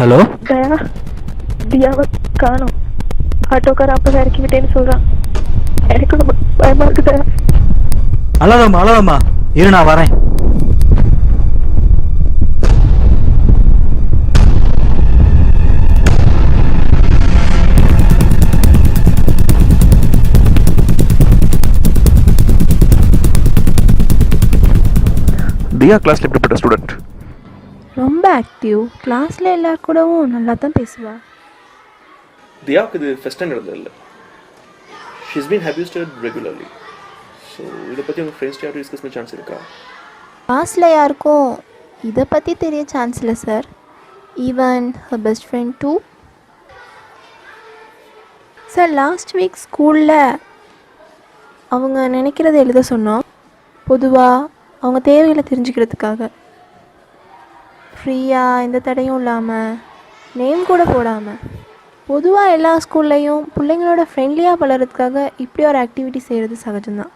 Hello தயா, தியாவை காணோம். ஆட்டோக்கார அப்போ இறக்கி விட்டேன்னு சொல்கிறான். எனக்கு ரொம்ப பயமாக இருக்கு தயா. அழாதம்மா இரு, நான் வரேன். தியா கிளாஸ்ல எப்படிப்பட்ட ஸ்டூடெண்ட்? ரொம்ப ஆக்டிவ். கிளாஸில் எல்லார் கூடவும் நல்லா தான் பேசுவா. தியாவுக்கு இது ஃபர்ஸ்ட் டைம் நடந்தது இல்லை. She's been abused regularly. So இதை பற்றி உங்கள் ஃப்ரெண்ட்ஸ் யாரும் டிஸ்கஸ் பண்ண சான்ஸ் இருக்கா? கிளாஸில் யாருக்கும் இதை பற்றி தெரிய சான்ஸ் இல்லை sir. Even her best friend too. Sir last week ஸ்கூலில் அவங்க நினைக்கிறத எழுத சொன்னோம். பொதுவாக அவங்க தேவைகளை தெரிஞ்சுக்கிறதுக்காக ஃப்ரீயாக எந்த தடையும் இல்லாமல், நேம் கூட போடாமல், பொதுவாக எல்லா ஸ்கூல்லையும் பிள்ளைங்களோட ஃப்ரெண்ட்லியாக பழகிறதுக்காக இப்படி ஒரு ஆக்டிவிட்டி செய்கிறது சகஜம்தான்.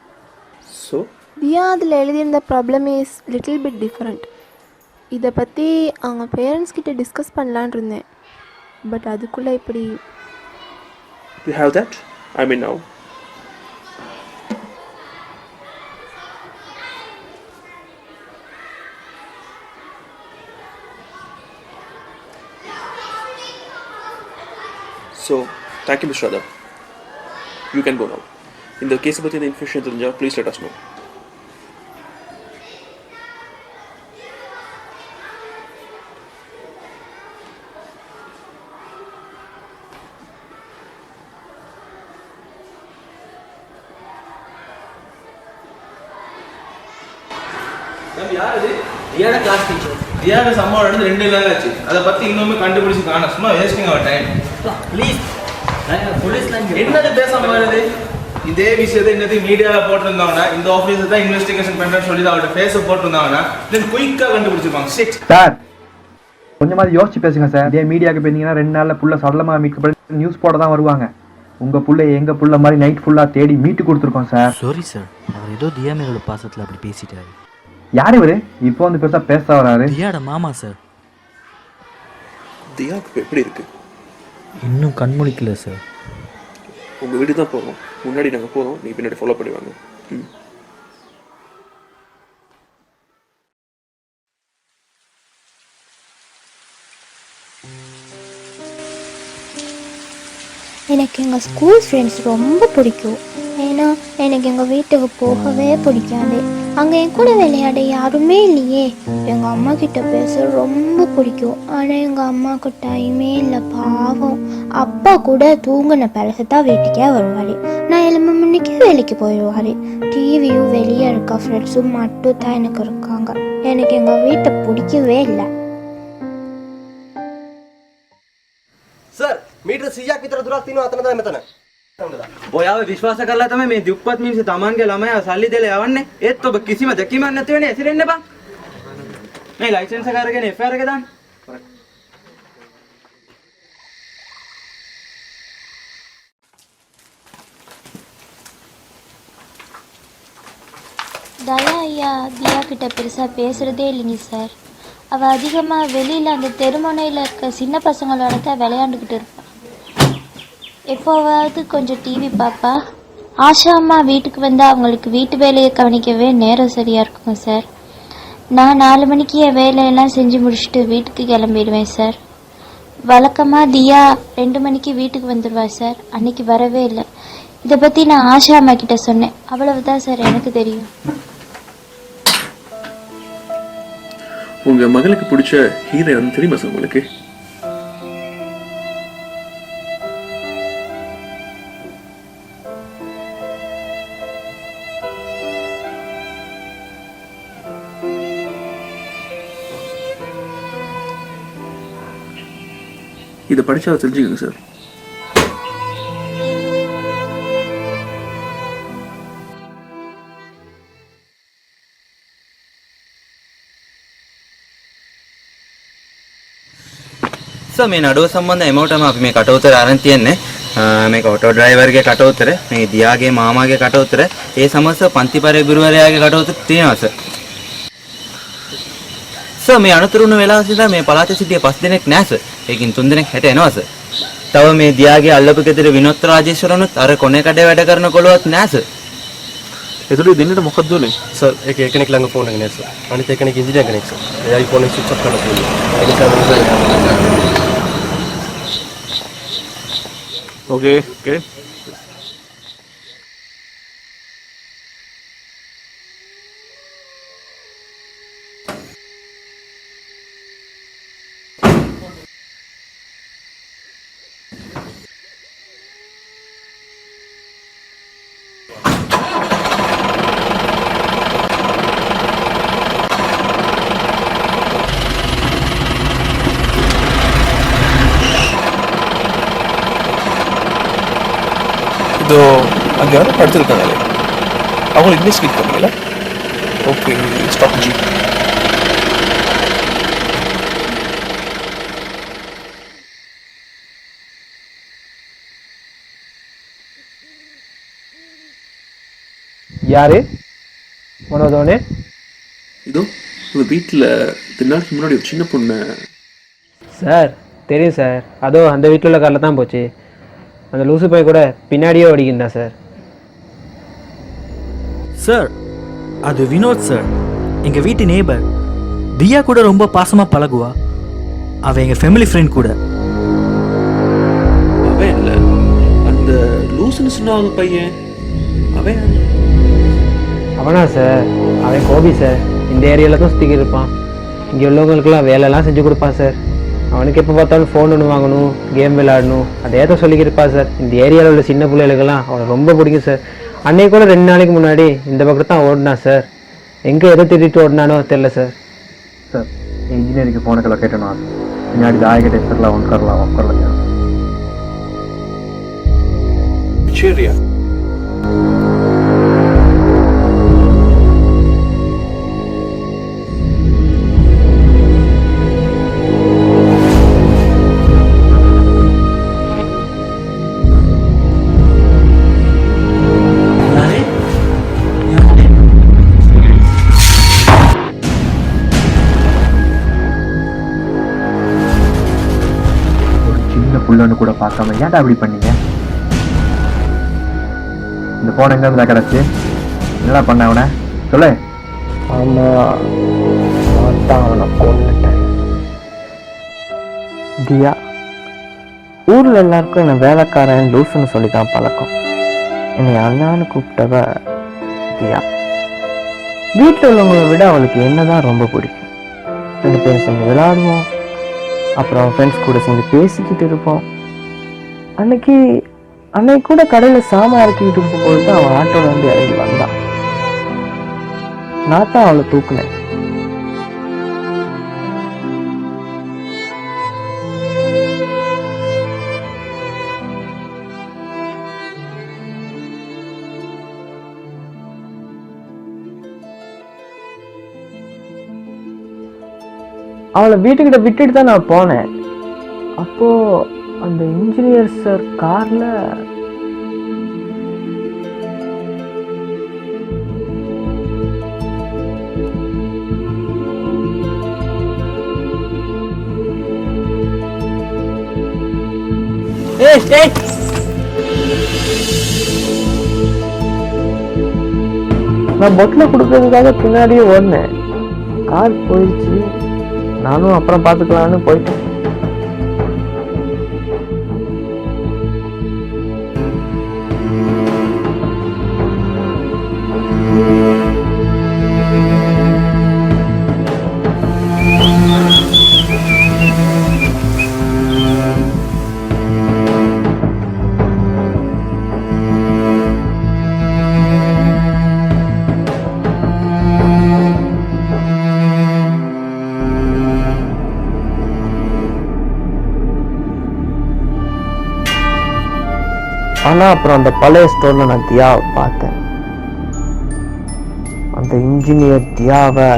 ஸோ தியா அதில் எழுதியிருந்த problem is little bit different. இதை பற்றி அவங்க பேரண்ட்ஸ் கிட்ட டிஸ்கஸ் பண்ணலான் இருந்தேன். பட் அதுக்குள்ளே இப்படி. You have that? I mean now. So, thank you, Mr. Radha. You can go now. In the case of the information, please let us know. தியாட class teacher. தியாட சம்பவம் நடந்து 2 நாள் ஆச்சு. அதை பற்றி இன்னுமே கண்டுபிடிச்சு காண சும்மா வேஸ்டிங் அவர் டைம். ப்ளீஸ் என்னது பேசாம வருது? இதே விஷயத்தை இன்னது மீடியாவில் போட்டிருந்தாங்கன்னா, இந்த ஆஃபீஸர் தான் இன்வெஸ்டிகேஷன் பண்ணுறேன்னு சொல்லி அவரோட ஃபேஸை போட்டிருந்தாங்கன்னா தென் குயிக்காக கண்டுபிடிச்சிருப்பாங்க. சிட் சார், கொஞ்சமாவது யோசிச்சு பேசுங்க சார். இதே மீடியாவுக்கு போயிருந்தீங்கன்னா 2 நாளில் புள்ள சடலமாக மீட்கப்பட்டு நியூஸ் போட தான் வருவாங்க. உங்கள் புள்ள எங்கள் புள்ள மாதிரி நைட் ஃபுல்லாக தேடி மீட்டு கொடுத்துருக்கோம் சார். சாரி சார், அவர் ஏதோ தியா மேலோட பாசத்தில் அப்படி பேசிட்டாரு. யார் இவரு இப்போ வந்து பெருசாக பேச வராரு? தியாட மாமா சார். தியாவுக்கு எப்படி இருக்கு? இன்னும் கண்முழிக்கல சார். உங்கள் வீடு தான் போகிறோம். முன்னாடி நாங்கள் போகிறோம், நீங்கள் பின்னாடி ஃபாலோ பண்ணுவாங்க. எனக்கு எங்கள் ஸ்கூல் ஃப்ரெண்ட்ஸ் ரொம்ப பிடிக்கும். ஏன்னா எனக்கு எங்கள் வீட்டுக்கு போகவே பிடிக்காது. அங்கே என் கூட விளையாட யாருமே இல்லையே. எங்கள் அம்மா கிட்ட பேச ரொம்ப பிடிக்கும். ஆனால் எங்கள் அம்மாவுக்கு டைமே இல்லை, பாவம். அப்பா கூட தூங்கின பிறகு தான் வீட்டுக்கே வருவார். நான் 7 மணிக்கு வேலைக்கு போயிடுவார். டிவியும் வெளியே இருக்க ஃப்ரெண்ட்ஸும் மட்டும் தான் எனக்கு இருக்காங்க. எனக்கு எங்கள் வீட்டை பிடிக்கவே இல்லை. सर मीटर सिया की तरह दुरा तीनों आतना था मैं तना वो यार विश्वास करला तमे मैं दुप्पत मीन से सामान के लामे साली देले आवन्ने ए तो किसी में धक्की मारने तेने ऐसे रहने बा मैं लाइसेंस करके ने एफआईआर के दान தயா ஐயா தியா கிட்ட பெருசாக பேசுகிறதே இல்லைங்க சார். அவள் அதிகமாக வெளியில் அந்த தெருமுனையில் இருக்க சின்ன பசங்களோட தான் விளையாண்டுக்கிட்டு இருப்பாள். எப்போவாவது கொஞ்சம் டிவி பார்ப்பா. ஆஷா அம்மா வீட்டுக்கு வந்தால் அவங்களுக்கு வீட்டு வேலையை கவனிக்கவே நேரம் சரியாக இருக்குங்க சார். நான் 4 மணிக்கு என் வேலையெல்லாம் செஞ்சு முடிச்சுட்டு வீட்டுக்கு கிளம்பிடுவேன் சார். வழக்கமாக தியா 2 மணிக்கு வீட்டுக்கு வந்துடுவா சார். அன்னைக்கு வரவே இல்லை. இதை பற்றி நான் ஆஷா அம்மா கிட்ட சொன்னேன். அவ்வளவுதான் சார் எனக்கு தெரியும். உங்கள் மகளுக்கு பிடிச்ச ஹீரோயின் தெரியுமா சார் உங்களுக்கு? இதை படிச்சா தெரிஞ்சுக்கங்க சார். सर मैं नडुव संबंध अमौंट मे कटौतर आरंतियन्ने मे ऑटो ड्राइवर के कटौतर मे दिया के मामा के कटौतर ये समस्या पंतिपरे गुरुवार आगे कटौतर तीन सर සර් මේ අනතුරුණු වෙලා සිට මේ පළාතේ සිටිය 5 දෙනෙක් නෑ සර්. ඒකින් 3 දෙනෙක් හැට එනවා සර්. තව මේ දියාගේ අල්ලපු ගෙදර විනෝත් රාජේශ්වරනුත් අර කොනේ කඩේ වැඩ කරන කොළුවත් නෑ සර්. එතකොට දෙන්නට මොකක්ද උනේ? සර් ඒක එකෙක් ළඟ ෆෝන් එක නෑ සර්. අනිත් එකෙක් ඉන්ජිනියර් කෙනෙක් සර්. එයාගේ ෆෝන් එක ස්විච් ඔෆ් කරලා තියෙනවා. ඒ නිසා ඕකේ. ಇದು அங்கே யாரும் படுத்திருக்காங்களே அவங்க இன்வெஸ்டிகேட் பண்ணீங்களா? Okay stop G. யாரு மனோதவனே? இதோ உங்கள் வீட்டில் நாளைக்கு முன்னாடி ஒரு சின்ன பொண்ணு. சார் தெரியும் சார், அதோ அந்த வீட்டில் உள்ள காரில் தான் போச்சு. அந்த லூசு பையன் கூட பின்னாடியே ஓடிக்கிட்டான் சார். சார் அது வினோத் சார், எங்கள் வீட்டு நேபர். தியா கூட ரொம்ப பாசமாக பழகுவா. அவன் எங்கள் ஃபேமிலி ஃப்ரெண்ட் கூட. அவன் இல்லை, அந்த லூசுன்னு சொன்ன பையன் அவன். அவனா சார்? அவன் கோபி சார். இந்த ஏரியாவில் தான் சுற்றிக்கிட்டு இருப்பான். இங்கே உள்ளவங்களுக்குலாம் வேலைலாம் செஞ்சு கொடுப்பான் சார். அவனுக்கு எப்போ பார்த்தாலும் ஃபோன் ஒன்று வாங்கணும், கேம் விளையாடணும், அதே தான் சொல்லிக்கிட்டு இருப்பான் சார். இந்த ஏரியாவில் உள்ள சின்ன பிள்ளைகளுக்கெல்லாம் அவனை ரொம்ப பிடிக்கும் சார். அன்னைக்கு கூட 2 நாளைக்கு முன்னாடி இந்த பக்கத்து தான் ஓடினான் சார். எங்கே எதை திட்டிட்டு ஓடினானோ தெரில சார். सर इंजीनियर के फोन के लोकेट पिनाड़ी दाएगा टेस्टर ऑन कर ला சரியா? புள்ளன்னு கூட பார்க்காம ஏன்டா அப்படி பண்ணீங்க? இந்த போன் எங்க இருந்தா கிடச்சி? என்னடா பண்ண அவனை சொல்லு. ஆமாம், நான் தான் அவனை கொண்டுட்டேன். தியா, ஊரில் எல்லாருக்கும் என்னை வேலைக்காரன் லூசுன்னு சொல்லி தான் பழக்கம். என்னை அண்ணான்னு கூப்பிட்டவ தியா. வீட்டில் உள்ளவங்களை விட அவளுக்கு என்ன தான் ரொம்ப பிடிக்கும். 2 பேரும் சேர்ந்து விளையாடுவோம், அப்புறம் ஃப்ரெண்ட்ஸ் கூட சேர்ந்து பேசிக்கிட்டு இருப்போம். அன்னைக்கு கூட கடையில் சாமான் இறக்கிக்கிட்டு இருக்கும்போது தான் அவன் ஆட்டோவில் வந்து இறங்கி வந்தான். நான் தான் அவளை தூக்குனேன். அவளை வீட்டுக்கிட்ட விட்டுட்டு தான் நான் போனேன். அப்போ அந்த இன்ஜினியர் சார் கார்ல நான் பொட்டில் கொடுக்கறதுக்காக பின்னாடியே ஓடினேன். கார் போயிடுச்சு. நானும் அப்புறம் பார்த்துக்கலான்னு போயிட்டேன். ஆனால் அப்புறம் அந்த பழைய ஸ்டோரில் நான் தியாவை பார்த்தேன். அந்த இன்ஜினியர் தியாவை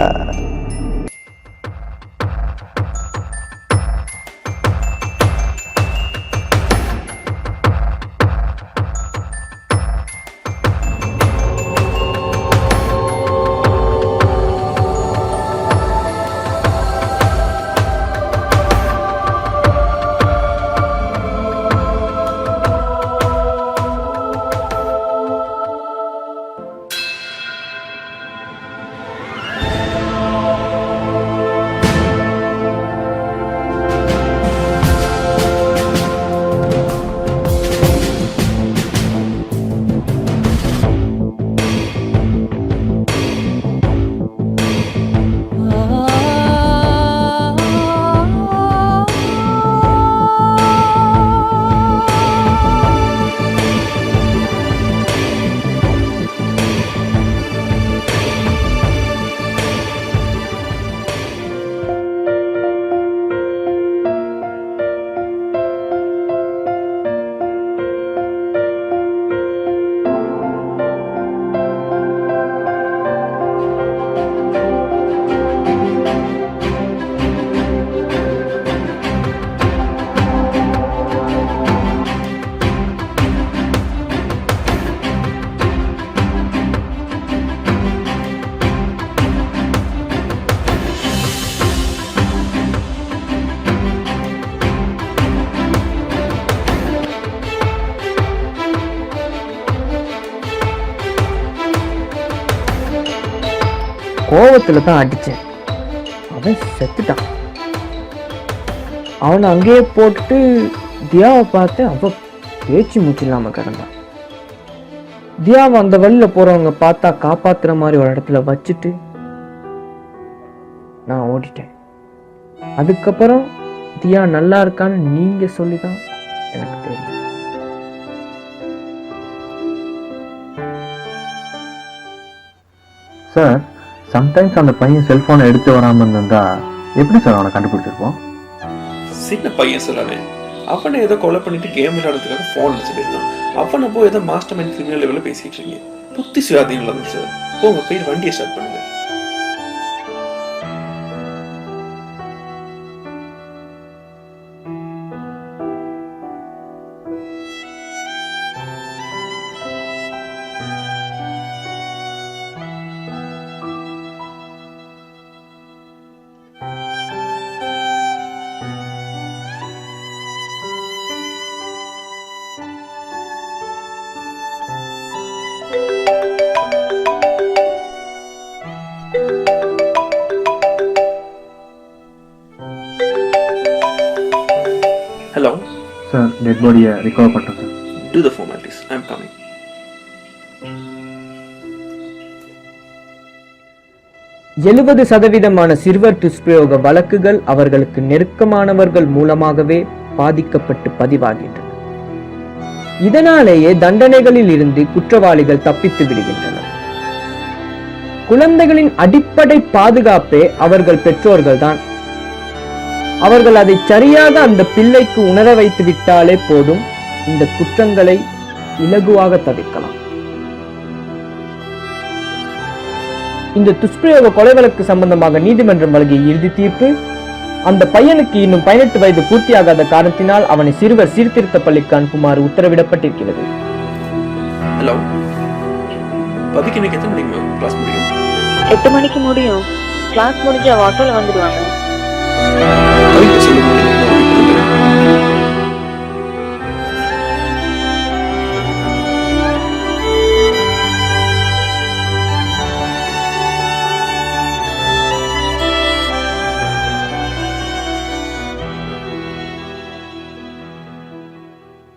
கோவத்துல தான் அடிச்சேன். அவன் செத்துட்டான். அவனை அங்கேயே போட்டுட்டு தியாவை பார்த்து அவ பேச்சு மூச்சு இல்லாம கிடந்தான். தியாவை அந்த வழியில போறவங்க பார்த்தா காப்பாத்துற மாதிரி ஒரு இடத்துல வச்சுட்டு நான் ஓடிட்டேன். அதுக்கப்புறம் தியா நல்லா இருக்கான்னு நீங்க சொல்லிதான் எனக்கு தெரியும். சார், சம்டைம்ஸ் அந்த பையன் செல்போனை எடுத்து வராமல் இருந்தா எப்படி சார் அவனை கண்டுபிடிச்சிருப்போம்? சின்ன பையன் சார் அவன். அவனை ஏதோ கொலை பண்ணிட்டு கேம் விளையாடுறதுக்காக ஃபோன் வச்சுருக்கான். அவனை போய் ஏதோ மாஸ்டர் மைண்ட் கிரிமினல் லெவலில் பேசிட்டு இருக்கீங்க. புத்தி சுயாதீனம் இல்லாத சார். போங்க போய் வண்டியை ஸ்டார்ட் பண்ணுங்க. Hello. சார், டெட் பாடியை ரிகவர் பண்ணுறோம் sir. Do the formalities. I'm coming. சிறுவர் துஷ்பிரயோக வழக்குகள் அவர்களுக்கு நெருக்கமானவர்கள் மூலமாகவே பாதிக்கப்பட்டு பதிவாகின்றன. இதனாலேயே தண்டனைகளில் இருந்து குற்றவாளிகள் தப்பித்து விடுகின்றனர். குழந்தைகளின் அடிப்படை பாதுகாப்பே அவர்கள் பெற்றோர்கள் தான். அவர்கள் அதை சரியாக அந்த பிள்ளைக்கு உணர வைத்து விட்டாலே போதும், இந்த குற்றங்களை இலகுவாக தவிர்க்கலாம். இந்த துஷ்பிரயோக கொலை வழக்கு சம்பந்தமாக நீதிமன்றம் வழங்கிய இறுதி தீர்ப்பு, அந்த பையனுக்கு இன்னும் 18 வயது பூர்த்தியாகாத காரணத்தினால் அவனை சிறுவர் சீர்திருத்த பள்ளிக்கு அனுப்புமாறு உத்தரவிடப்பட்டிருக்கிறது. ஹலோ. பதிக்கு இன்னைக்கு எத்தனை மணிக்கு கிளாஸ் முடியும்? 8 மணிக்கு முடியும். கிளாஸ் முடிஞ்சு ஆட்டோல வந்துடுவாங்க. சொல்லுங்க.